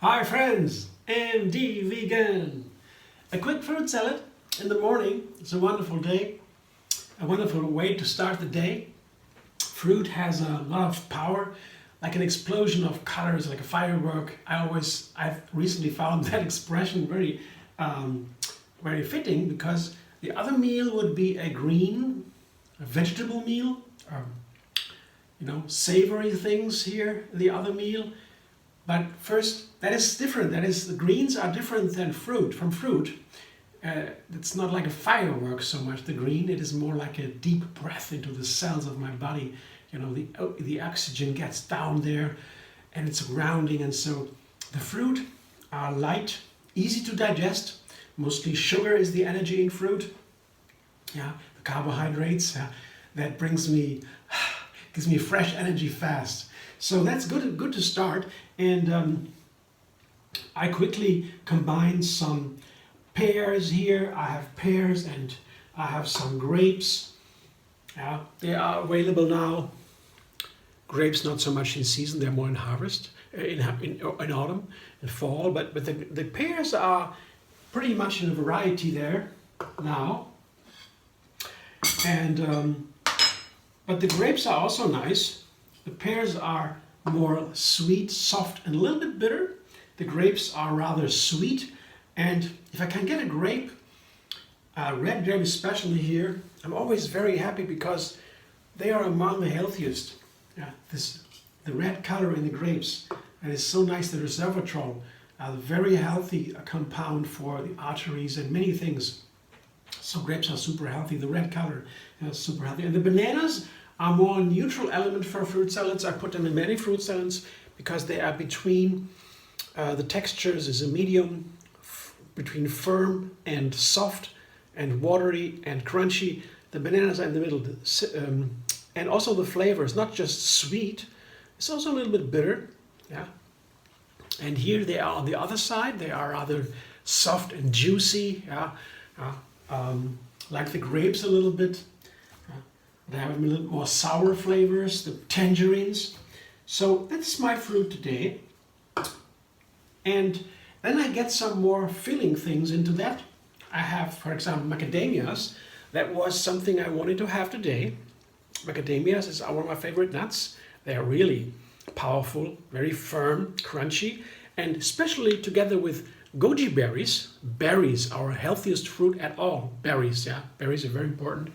Hi friends, MD Vegan. A quick fruit salad in the morning. It's a wonderful day, a wonderful way to start the day. Fruit has a lot of power, like an explosion of colors, like a firework. I've recently found that expression very fitting, because the other meal would be a vegetable meal, savory things here, the other meal. But first, that is different. That is, the greens are different than fruit. It's not like a firework so much, the green. It is more like a deep breath into the cells of my body. The oxygen gets down there and it's grounding. And so the fruit are light, easy to digest. Mostly sugar is the energy in fruit. The carbohydrates, that gives me fresh energy fast. So that's good to start. And I quickly combine some pears here. I have pears and I have some grapes. They are available now. Grapes not so much in season, they're more in harvest, in autumn and fall. But the pears are pretty much in a variety there now. And but the grapes are also nice. The pears are more sweet, soft, and a little bit bitter. The grapes are rather sweet. And if I can get a grape, red grape especially here, I'm always very happy, because they are among the healthiest. The red color in the grapes, and it's so nice. The resveratrol, a very healthy compound for the arteries and many things. So grapes are super healthy. The red color is super healthy. And the bananas are more neutral element for fruit salads. I put them in many fruit salads because they are between, the textures is a medium between firm and soft and watery and crunchy. The bananas are in the middle. And also the flavor is not just sweet, it's also a little bit bitter. And here they are on the other side. They are rather soft and juicy. Like the grapes a little bit. They have a little more sour flavors, the tangerines. So that's my fruit today. And then I get some more filling things into that. I have, for example, macadamias. That was something I wanted to have today. Macadamias is one of my favorite nuts. They are really powerful, very firm, crunchy, and especially together with goji berries. Berries are our healthiest fruit at all. Berries, berries are very important.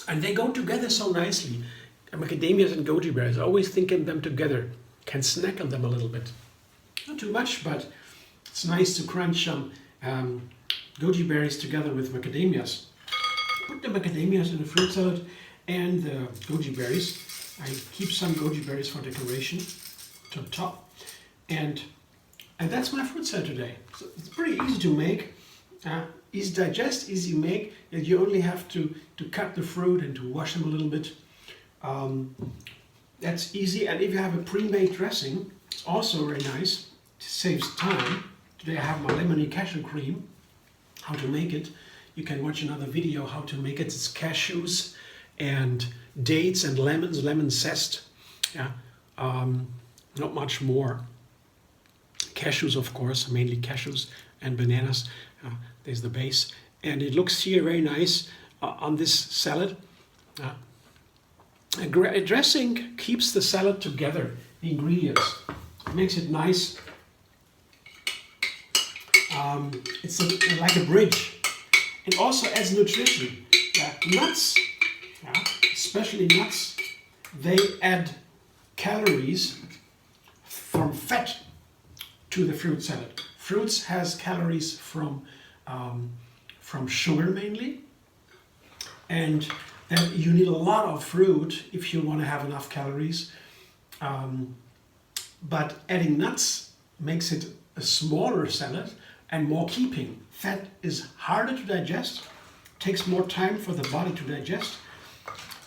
And they go together so nicely. Macadamias and goji berries, I always think of them together. Can snack on them a little bit. Not too much, but it's nice to crunch some goji berries together with macadamias. Put the macadamias in the fruit salad and the goji berries. I keep some goji berries for decoration to the top. And that's my fruit salad today. So it's pretty easy to make. Easy to digest, easy to make. You only have to cut the fruit and to wash them a little bit. That's easy. And if you have a pre-made dressing, it's also very nice. It saves time. Today I have my Lemony Cashew Cream. How to make it. You can watch another video how to make it. It's cashews and dates and lemons, lemon zest. Not much more. Cashews, of course, mainly cashews and bananas. There's the base, and it looks here very nice on this salad. A dressing keeps the salad together, the ingredients. It makes it nice. It's like a bridge. It also adds nutrition. Nuts, especially nuts, they add calories from fat to the fruit salad. Fruits has calories from sugar mainly, and you need a lot of fruit if you want to have enough calories. But adding nuts makes it a smaller salad and more keeping. Fat is harder to digest, takes more time for the body to digest,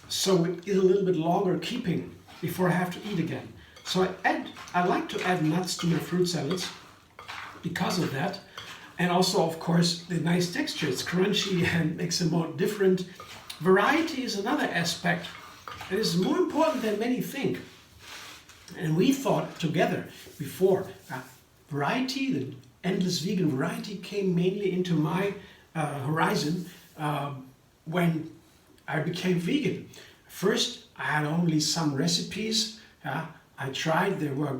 so it is a little bit longer keeping before I have to eat again. So I like to add nuts to my fruit salads because of that. And also, of course, the nice texture. It's crunchy and makes it more different. Variety is another aspect that is more important than many think. And we thought together before, variety, the endless vegan variety came mainly into my horizon when I became vegan. First, I had only some recipes. I tried, they were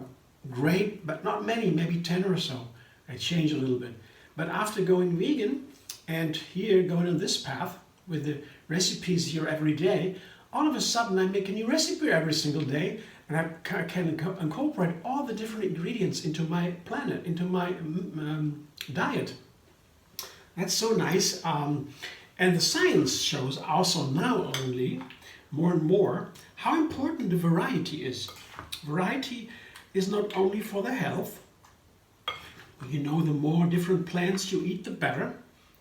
great, but not many, maybe 10 or so. I changed a little bit. But after going vegan and here going on this path with the recipes here every day, all of a sudden I make a new recipe every single day, and I can incorporate all the different ingredients into my planet, into my diet. That's so nice. And the science shows also now only more and more how important the variety is. Variety is not only for the health. You know, the more different plants you eat, the better.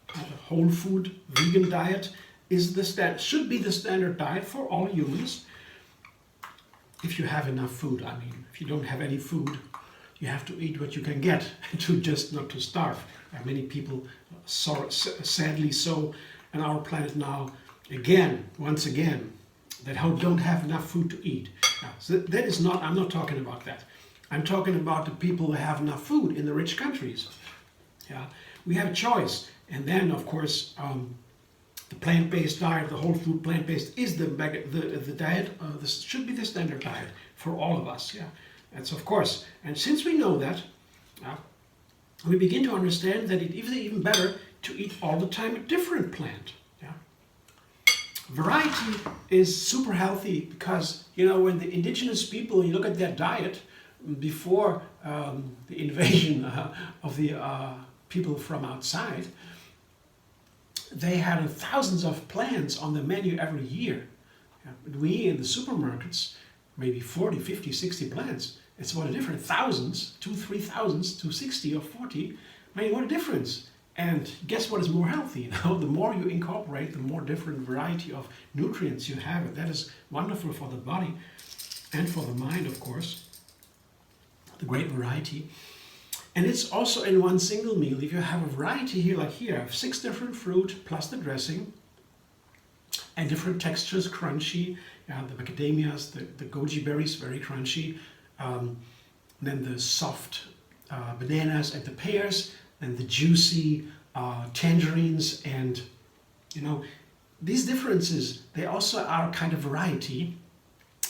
The whole food vegan diet is should be the standard diet for all humans. If you have enough food, I mean, if you don't have any food, you have to eat what you can get to just not to starve. Many people, sadly so, on our planet now, once again, that don't have enough food to eat. Now, so that is not, I'm not talking about that. I'm talking about the people that have enough food in the rich countries. We have a choice. And then, of course, the plant-based diet, the whole food plant-based, is the diet. This should be the standard diet for all of us. That's of course. And since we know that, we begin to understand that it is even better to eat all the time a different plant. Variety is super healthy because, you know, when the indigenous people, you look at their diet before the invasion of the people from outside, they had thousands of plants on the menu every year. We in the supermarkets, maybe 40, 50, 60 plants. It's what a difference. Thousands, 2,000, 3,000 to 60 or 40. I mean, what a difference. And guess what is more healthy? You know, the more you incorporate, the more different variety of nutrients you have. And that is wonderful for the body and for the mind, of course. The great variety. And it's also in one single meal. If you have a variety here, like here, I have 6 different fruit plus the dressing and different textures, crunchy. The macadamias, the goji berries, very crunchy. Then the soft bananas and the pears, and the juicy tangerines, and you know, these differences, they also are kind of variety.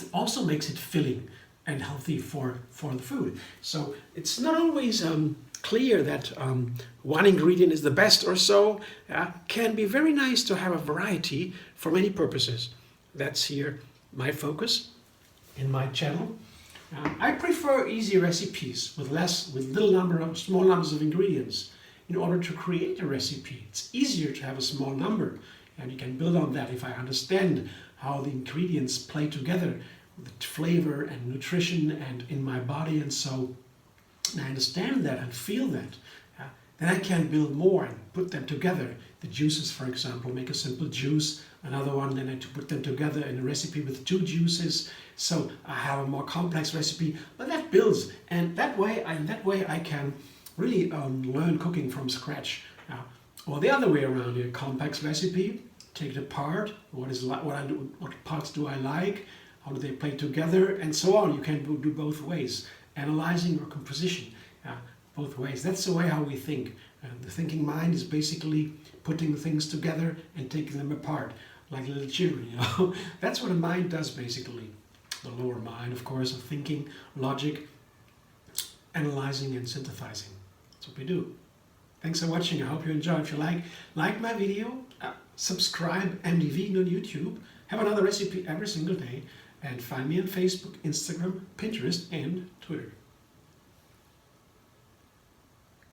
It also makes it filling and healthy for the food. So it's not always clear that one ingredient is the best or so. Can be very nice to have a variety for many purposes. That's here my focus in my channel. I prefer easy recipes with small numbers of ingredients in order to create a recipe. It's easier to have a small number, and you can build on that if I understand how the ingredients play together, the flavor and nutrition and in my body, and so I understand that and feel that. Then I can build more and put them together. The juices, for example, make a simple juice, another one, then I to put them together in a recipe with 2 juices. So I have a more complex recipe, but that builds, and that way I can really learn cooking from scratch. Or the other way around, a complex recipe, take it apart. What parts do I like? How do they play together, and so on. You can do both ways, analyzing or composition. Both ways. That's the way how we think. The thinking mind is basically putting things together and taking them apart, like little children. You know, that's what a mind does basically. The lower mind, of course, of thinking, logic, analyzing, and synthesizing. That's what we do. Thanks for watching. I hope you enjoyed. If you like my video, subscribe. MD Vegan on YouTube. Have another recipe every single day, and find me on Facebook, Instagram, Pinterest, and Twitter.